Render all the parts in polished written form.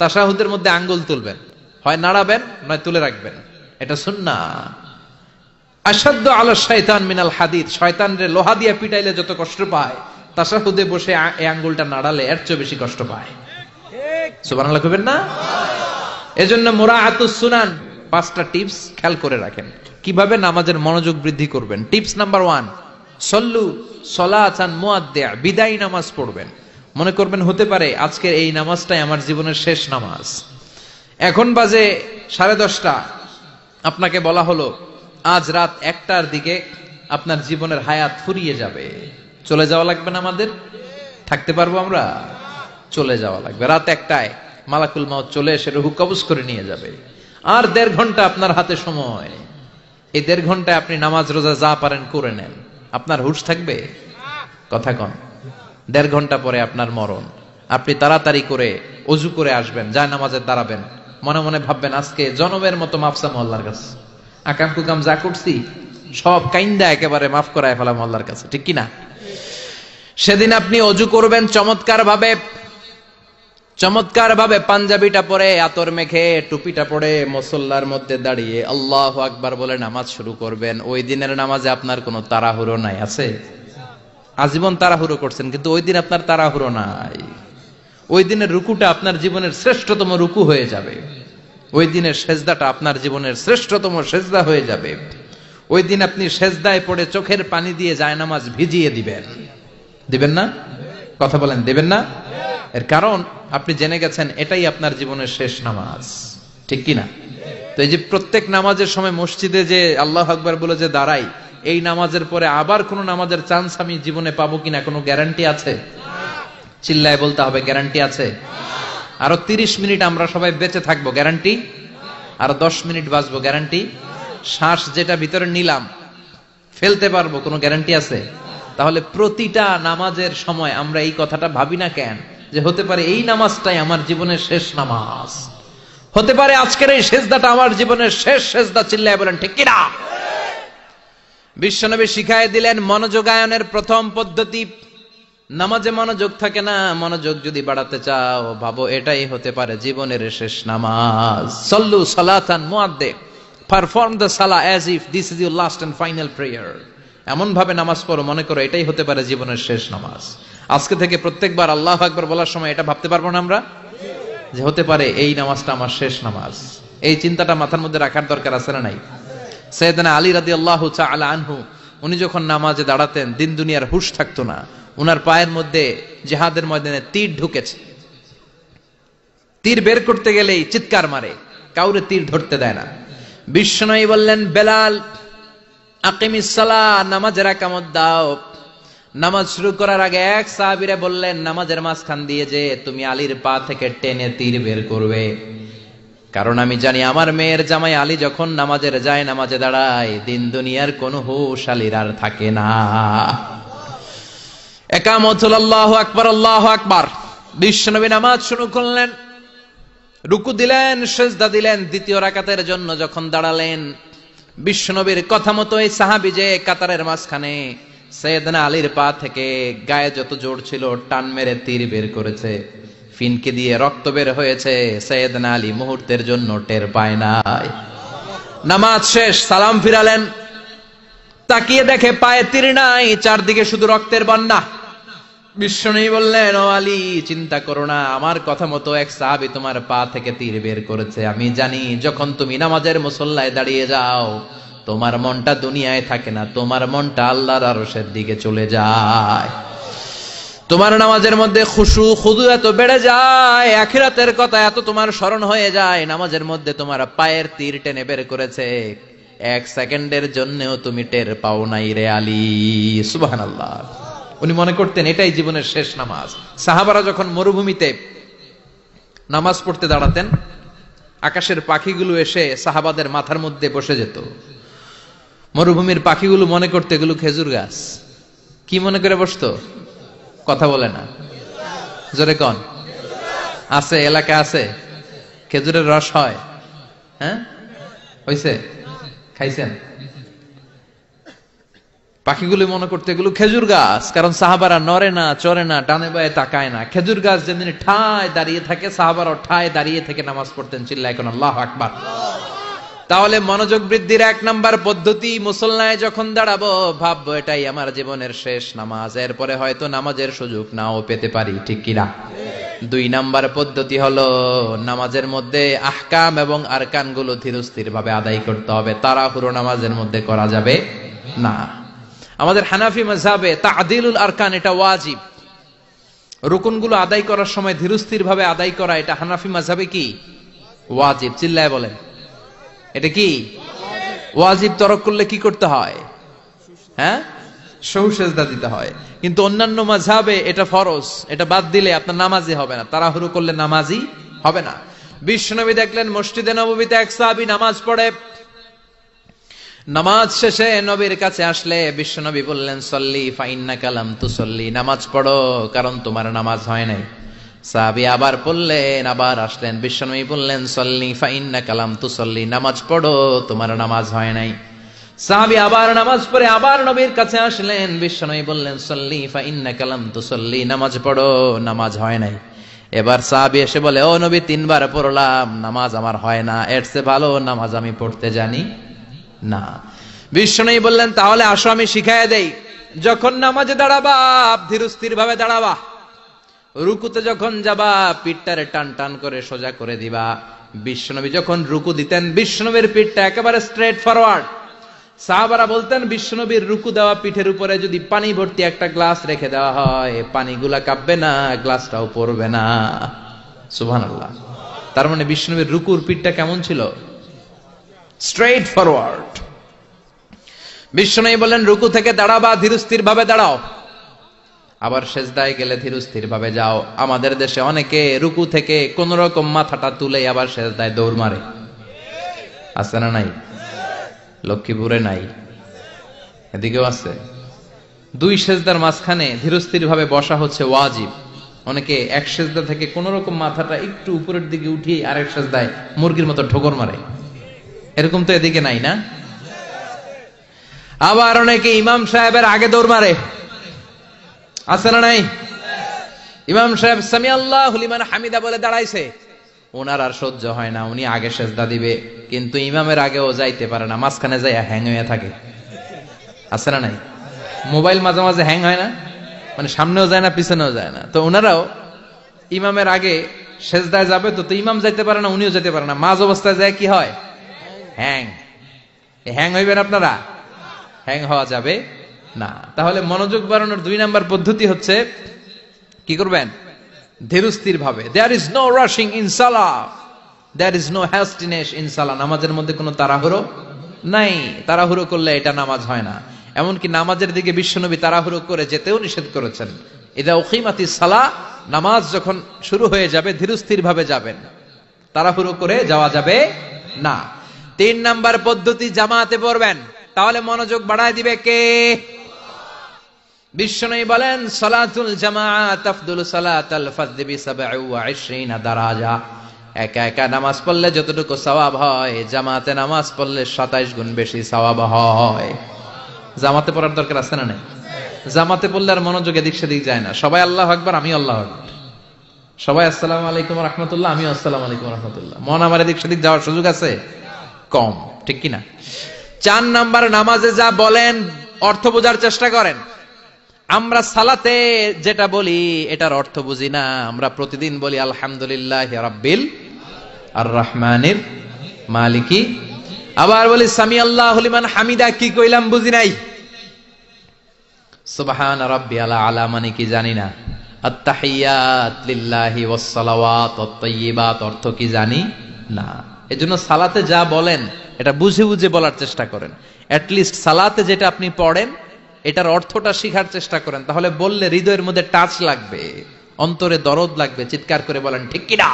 তাশাহুদের মধ্যে আঙ্গুল তুলবেন, হয় নাড়াবেন নয় তুলে রাখবেন, এটা সুন্নাহ। আশাদ্দু আলা শাইতান মিনাল হাদিদ, শয়তানরে লোহা দিয়ে পিটাইলে যত কষ্ট পায়, তাশাহুদে বসে এই আঙ্গুলটা নাড়ালে এর চেয়ে বেশি কষ্ট পায়। সুবহানাল্লাহ কইবেন না? এজন্য মুরাআতুস সুনান, 5টা টিপস খেয়াল করে রাখেন কিভাবে নামাজের মনোযোগ বৃদ্ধি করবেন। টিপস নাম্বার 1, সল্লু সলাতান মুআদ্দিয়া, বিদায়ী নামাজ পড়বেন। মনে করবেন হতে পারে আজকের এই নামাজটাই আমার জীবনের শেষ নামাজ। এখন বাজে 10:30, আপনাকে বলা হলো আজ রাত 1টার দিকে আপনার জীবনের হায়াত ফুরিয়ে যাবে, চলে যাওয়া লাগবে না? আমাদের থাকতে পারবো আমরা? চলে যাওয়া লাগবে। রাত 1টায় মালাকুল মাউত চলে এসে রূহ কবজ করে নিয়ে যাবে। আর 1.5 ঘন্টা আপনার হাতে সময়। এই 1.5 ঘন্টায় আপনি নামাজ রোজা যা পারেন করে নেন, আপনার হুঁশ থাকবে? কথা কন। 1.5 ঘন্টা পরে আপনার মরণ। আপনি তাড়াতাড়ি করে ওযু করে আসবেন, যায় নামাজে দাঁড়াবেন, মনে মনে ভাববেন আজকে জনমের মতো মাফসাম আল্লাহর কাছে, আকাম কুকাম যা করছি সব কাইন্দা একেবারে মাফ করায় ফেলাম আল্লাহর কাছে, ঠিক কি না? সেদিন আপনি ওযু করবেন চমৎকার ভাবে পাঞ্জাবিটা পরে, আতর মেখে, টুপিটা পরে, মুসল্লার মধ্যে দাঁড়িয়ে আল্লাহু আকবার বলে নামাজ শুরু করবেন। ওই দিনের নামাজে আপনার কোনো তাড়াহুড়ো নাই। আছে? আজীবন তাড়াহুড়ো করছেন, কিন্তু ওই দিন আপনার তাড়াহুড়ো নাই। ওই দিনের রুকুটা আপনার জীবনের শ্রেষ্ঠতম রুকু হয়ে যাবে। ওই দিনের সেজদাটা আপনার জীবনের শ্রেষ্ঠতম সেজদা হয়ে যাবে। ওই দিন আপনি সেজদায় পড়ে চোখের পানি দিয়ে জায়নামাজ ভিজিয়ে দিবেন না? কথা বলেন, দিবেন না? এর কারণ আপনি জেনে গেছেন এটাই আপনার জীবনের শেষ নামাজ, ঠিক কি না? তো এই যে প্রত্যেক নামাজের সময় মসজিদে যে আল্লাহু আকবার বলে যে দাঁড়াই, এই নামাজের পরে আবার কোন নামাজের চান্স আমি জীবনে পাবো কিনা কোনো গ্যারান্টি আছে? চিল্লায় বলতে হবে, গ্যারান্টি আছে? আরো 30 মিনিট আমরা সবাই বেঁচে থাকবো, গ্যারান্টি? আরো 10 মিনিট বাঁচবো, গ্যারান্টি? শ্বাস যেটা ভিতরে নিলাম ফেলতে পারবো, কোনো গ্যারান্টি আছে? তাহলে প্রতিটা নামাজের সময় আমরা এই কথাটা ভাবি না কেন যে হতে পারে এই নামাজটাই আমার জীবনের শেষ নামাজ, হতে পারে আজকের এই সেজদাটা আমার জীবনের শেষ সেজদা। চিল্লায় বলেন ঠিক কিনা? বিশ্বনবী শিখায় দিলেন মনোযোগায়নের প্রথম পদ্ধতি। নামাজে মনোযোগ থাকে না, মনোযোগ যদি বাড়াতে চাও ভাবো এটাই হতে পারে জীবনের শেষ নামাজ। সল্লু সালাতান মুআদ্দি, পারফর্ম দ্য সালাহ as if this is your last and final prayer. এমন ভাবে নামাজ পড়ো মনে করো এটাই হতে পারে জীবনের শেষ নামাজ। আজকে থেকে প্রত্যেকবার আল্লাহু আকবার বলার সময় এটা ভাবতে পারবো না আমরা যে হতে পারে এই নামাজটা আমার শেষ নামাজ? এই চিন্তাটা মাথার মধ্যে রাখার দরকার আছে না নাই? সাইয়েদনা আলী রাদিয়াল্লাহু তাআলা আনহু, উনি যখন নামাজে দাঁড়াতেন দিন দুনিয়ার হুঁশ থাকতো না। উনার পায়ের মধ্যে জিহাদের ময়দানে তীর ঢুকেছে। তীর বের করতে গেলেই চিৎকার মারে, কাউরে তীর ধরতে দেয় না। বিশ্বনবী বললেন, বেলাল আকিমিস সালাহ, নামাজের একামত দাও। নামাজ শুরু করার আগে এক সাহাবীরে বললেন, নামাজের মাঝখান দিয়ে যে তুমি আলীর পা থেকে টেনে তীর বের করবে, কারণ আমি জানি আমার মেয়ের জামাই আলী যখন নামাজের যায় নামাজে দাঁড়ায় দিন দুনিয়ার কোনো হুঁশ আলীর আর থাকে না। একামত হল আল্লাহু আকবার, আল্লাহু আকবার। বিশ্বনবী নামাজ শুরু করলেন, রুকু দিলেন, সিজদা দিলেন। দ্বিতীয় রাকাতের জন্য যখন দাঁড়ালেন, বিশ্বনবীর কথা মতো এই সাহাবী যে কাতারের মাঝখানে সাইয়েদনা আলীর পা থেকে গায়ে যত জোর ছিল টান মেরে তীর বের করেছে, ফিনকে দিয়ে রক্ত বের হয়েছে। সাইয়েদনা আলী মুহূর্তের জন্য টের পায় নাই। নামাজ শেষ, সালাম ফিরালেন, তাকিয়ে দেখে পায়ে তীর নাই, চারদিকে শুধু রক্তের বন্যা। বিশ্বনবী বললেন, ও আলী চিন্তা করো না, আমার কথা মতো এক সাহাবী তোমার পা থেকে তীর বের করেছে। আমি জানি যখন তুমি নামাজের মুসল্লায় দাঁড়িয়ে যাও তোমার মনটা দুনিয়ায় থাকে না, তোমার মনটা আল্লাহর আরশের দিকে চলে যায়। তোমার নামাজের মধ্যে খুশু খুদু এত বেড়ে যায়, আখিরাতের কথা এত তোমার স্মরণ হয়ে যায়, নামাজের মধ্যে তোমার পায়ের তীর টেনে বের করেছে, 1 সেকেন্ডের জন্যও তুমি টের পাও নাই রে আলী। সুবহানাল্লাহ। উনি মনে করতেন এটাই জীবনের শেষ নামাজ। সাহাবারা যখন মরুভূমিতে নামাজ পড়তে দাঁড়াতেন, আকাশের পাখিগুলো এসে সাহাবাদের মাথার মধ্যে বসে যেত। মরুভূমির পাখিগুলো মনে করতে এগুলো খেজুর গাছ। কি মনে করে বসতো? কথা বলে না, জোরে কন। আছে, এলাকা আছে খেজুরের রস হয়? হ্যাঁ হইছে? খাইছেন? পাখিগুলি মনে করতে এগুলো খেজুর গাছ, কারণ সাহাবারা নড়ে না, চড়ে না, ডানে বায়ে তাকায় না। খেজুর গাছ যেমনি ঠায় দাঁড়িয়ে থাকে, সাহাবারা ঠায় দাঁড়িয়ে থেকে নামাজ পড়তেন। চিল্লায় এখন আল্লাহু আকবার। তাহলে মনোযোগ বৃদ্ধির 1 নাম্বার পদ্ধতি, মুসল্লায় যখন দাঁড়াবো ভাববো এটাই আমার জীবনের শেষ নামাজ, এরপরে হয়তো নামাজের সুযোগ নাও পেতে পারি, ঠিক কিনা? 2 নাম্বার পদ্ধতি হলো নামাজের মধ্যে আহকাম এবং আরকান গুলো ধীরস্থির ভাবে আদায় করতে হবে, তাড়াহুড়ো নামাজের মধ্যে করা যাবে না। আমাদের হানাফি মাযহাবে তা'দিলুল আরকান এটা ওয়াজিব। রুকুনগুলো আদায় করার সময় ধীরস্থির ভাবে আদায় করা, এটা হানাফি মাযহাবে কি ওয়াজিব। চিল্লায় বলেন, এটা কি ওয়াজিব। তরক করলে কি করতে হয়? হ্যাঁ, সহু সেজদা দিতে হয়। কিন্তু অন্যান্য মাযহাবে এটা ফরজ, এটা বাদ দিলে আপনার নামাজই হবে না, তাড়াহুড়ো করলে নামাজই হবে না। বিশ্বনবী দেখলেন মসজিদে নববীতে এক সাহাবী নামাজ পড়ে, নামাজ শেষে নবীর কাছে আসলে বিশ্বনবী বললেন, সল্লি ফাইন্নাকা লাম তুসল্লি, নামাজ পড়ো কারণ তোমার নামাজ হয় নাই। সাহাবী আবার পড়লেন, আবার আসলেন, বিশ্বনবী বললেন, সল্লি ফাইন্নাকা লাম তুসল্লি, নামাজ পড়ো তোমার নামাজ হয় নাই। সাহাবী আবার নামাজ পড়ে আবার নবীর কাছে আসলেন, বিশ্বনবী বললেন, সল্লি ফাইন্নাকা লাম তুসল্লি, নামাজ পড়ো নামাজ হয় নাই। এবার সাহাবী এসে বলে, ও নবী 3 বার পড়লাম, নামাজ আমার হয় না, এর চেয়ে ভালো নামাজ আমি পড়তে জানি না। বিশ্বনবী বললেন, তাহলে আসো আমি শিখাইয়া দেই। যখন নামাজে দাঁড়াবা ধীরস্থির ভাবে দাঁড়াবা, রুকুতে যখন যাবা পিঠটারে টান টান করে সোজা করে দিবা। বিশ্বনবী যখন রুকু দিতেন বিশ্বনবীর পিঠটা একেবারে স্ট্রেট ফরওয়ার্ড। সাহাবারা বলতেন বিশ্বনবীর রুকু দেওয়া পিঠের উপরে যদি পানি ভর্তি একটা গ্লাস রেখে দেওয়া হয়, পানিগুলা কাঁপবে না, গ্লাসটাও পড়বে না। সুবহানাল্লাহ। তার মানে বিশ্বনবীর রুকুর পিঠটা কেমন ছিল? Straight forward. বিশ্বনবী বলেন, রুকু থেকে দাঁড়াবা ধীরস্থির ভাবে দাঁড়াও, আবার সেজদায় গেলে ধীরস্থির ভাবে যাও। আমাদের দেশে অনেকে রুকু থেকে কোন রকম মাথাটা তুলে আবার সেজদায় দৌড় মারে, আছে না নাই? লক্ষ্মীপুরে নাই, এদিকেও আছে। 2 সেজদার মাঝখানে ধীরস্থির ভাবে বসা হচ্ছে ওয়াজিব। অনেকে এক সেজদা থেকে কোন রকম মাথাটা একটু উপরের দিকে উঠিয়ে আরেক সেজদায় মুরগির মতো ঠোকর মারে, এরকম তো এদিকে নাই না? আবার অনেকে ইমাম সাহেবের আগে দৌড় মারে, আছে না নাই? ইমাম সাহেব সামি আল্লাহু লিমান হামিদা বলে দাঁড়াইছে, ওনার আর সহ্য হয় না, উনি আগে সেজদা দিবে, কিন্তু ইমামের আগেও যাইতে পারে না, মাঝখানে যাইয়া হ্যাং হয়ে থাকে, আছে না নাই? মোবাইল মাঝে মাঝে হ্যাং হয় না, মানে সামনেও যায় না পিছনেও যায় না। তো ওনারাও ইমামের আগে সেজদায় যাবে, তো ইমাম যাইতে পারে না, উনিও যেতে পারে না, মাঝ অবস্থায় যায় কি হয়? হ্যাং। হ্যাং হইবেন আপনারা? হ্যাং হওয়া যাবে না। তাহলে মনোযোগ বাড়ানোর 2 নাম্বার পদ্ধতি হচ্ছে কি করবেন? ধীরস্থির ভাবে। There is no rushing in salah, there is no hastiness in salah। নামাজের মধ্যে কোনো তাড়াহুড়ো নাই, তাড়াহুড়ো করলে এটা নামাজ হয় না। এমনকি নামাজের দিকে বিশ্বনবী তাড়াহুড়ো করে যেতেও নিষেধ করেছেন। ইদা উকিমাতিস সালাহ, নামাজ যখন শুরু হয়ে যাবে ধীরস্থির ভাবে যাবেন, তাড়াহুড়ো করে যাওয়া যাবে না। 3 নাম্বার পদ্ধতি, জামাতে পড়বেন, তাহলে মনোযোগ বাড়ায় দিবে কে? বিশ্বনবী বলেন, সালাতুল জামাআত আফদলু সালাতাল ফাজদি বি 27 দারাজা। একা একা নামাজ পড়লে যতটুকু সওয়াব হয়, জামাতে নামাজ পড়লে 27 গুণ বেশি সওয়াব হয়। জামাতে পড়ার দরকার আছে না নাই? জামাতে পড়লে আর মনোযোগ এদিক সেদিক যায় না। সবাই আল্লাহু আকবার, আমি আল্লাহু আকবার, সবাই আসসালামু আলাইকুম ওয়া রাহমাতুল্লাহ, আমি আসসালামু আলাইকুম ওয়া রাহমাতুল্লাহ, মন আমার এদিক সেদিক যাওয়ার সুযোগ আছে কম, ঠিক কি না? 4 নাম্বার, নামাজে যা বলেন অর্থ বোঝার চেষ্টা করেন। আমরা সালাতে যেটা বলি এটার অর্থ বুঝি না। আমরা প্রতিদিন বলি আলহামদুলিল্লাহি রাব্বিল আর রহমানির মালিকি, আবার বলি সামি আল্লাহু লিমান হামিদা, কি কইলাম বুঝি নাই। সুবহান রাব্বিয়াল আলা মানে কি জানি না। আত-তাহিয়াত লিল্লাহি ওয়াস সালাওয়াত ওয়াত তাইয়্যিবাত অর্থ কি জানি না। এজন্য সালাতে যা বলেন এটা বুঝে বুঝে বলার চেষ্টা করেন। অ্যাট লিস্ট সালাতে যেটা আপনি পড়েন এটার অর্থটা শিখার চেষ্টা করেন, তাহলে বললে হৃদয়ের মধ্যে টাচ লাগবে, অন্তরে দরদ লাগবে, চিৎকার করে বলেন ঠিক কি না?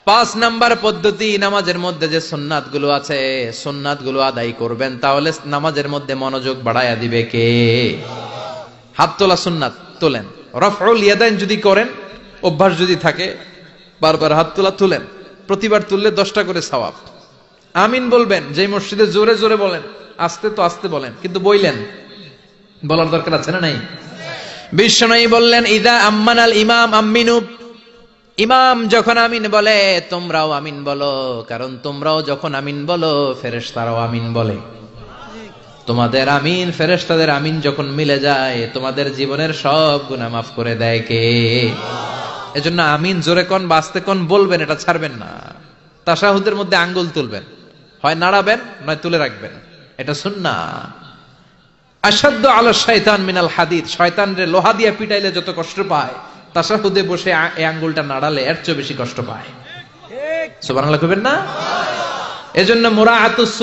5 নাম্বার পদ্ধতি, নামাজের মধ্যে যে সুন্নাত গুলো আছে সুন্নাত গুলো আদায় করবেন, তাহলে নামাজের মধ্যে মনোযোগ বাড়ায়া দিবে কে? হাত তোলা সুন্নাত তোলেন। রাফউল ইয়াদাইন যদি করেন, অভ্যাস যদি থাকে, বারবার হাত তোলা তুলেন, প্রতিবার তুললে 10টা করে সওয়াব। আমিন বলবেন, যে মসজিদে জোরে জোরে বলেন, আস্তে তো আস্তে বলেন, কিন্তু বইলেন বলার দরকার আছে না নাই? বিশ্বনবী বললেন, ইদা আম্মানাল ইমাম আমিনু, ইমাম যখন আমিন বলে তোমরাও আমিন বলো, কারণ তোমরাও যখন আমিন বলো ফেরেশতারাও আমিন বলে। তোমাদের আমিন ফেরেশতাদের আমিন যখন মিলে যায় তোমাদের জীবনের সব গুনাহ মাফ করে দেয় কে? এজন্য আমিন জোরে কোন বাস্তে কোন বলবেন, এটা ছাড়বেন না। তাশাহুদের মধ্যে আঙ্গুল তুলবেন, হয় নাড়াবেন নয় তুলে রাখবেন, এটা সুন্নাহ। আশাদ্দু আলা শাইতান মিনাল হাদিদ, শয়তানরে লোহা দিয়ে পিটাইলে যত কষ্ট পায় তাশাহুদে বসে এই আঙ্গুলটা নাড়ালে এর চেয়ে বেশি কষ্ট পায়। সুবহানাল্লাহ কইবেন না? এজন্য মুরাআতুস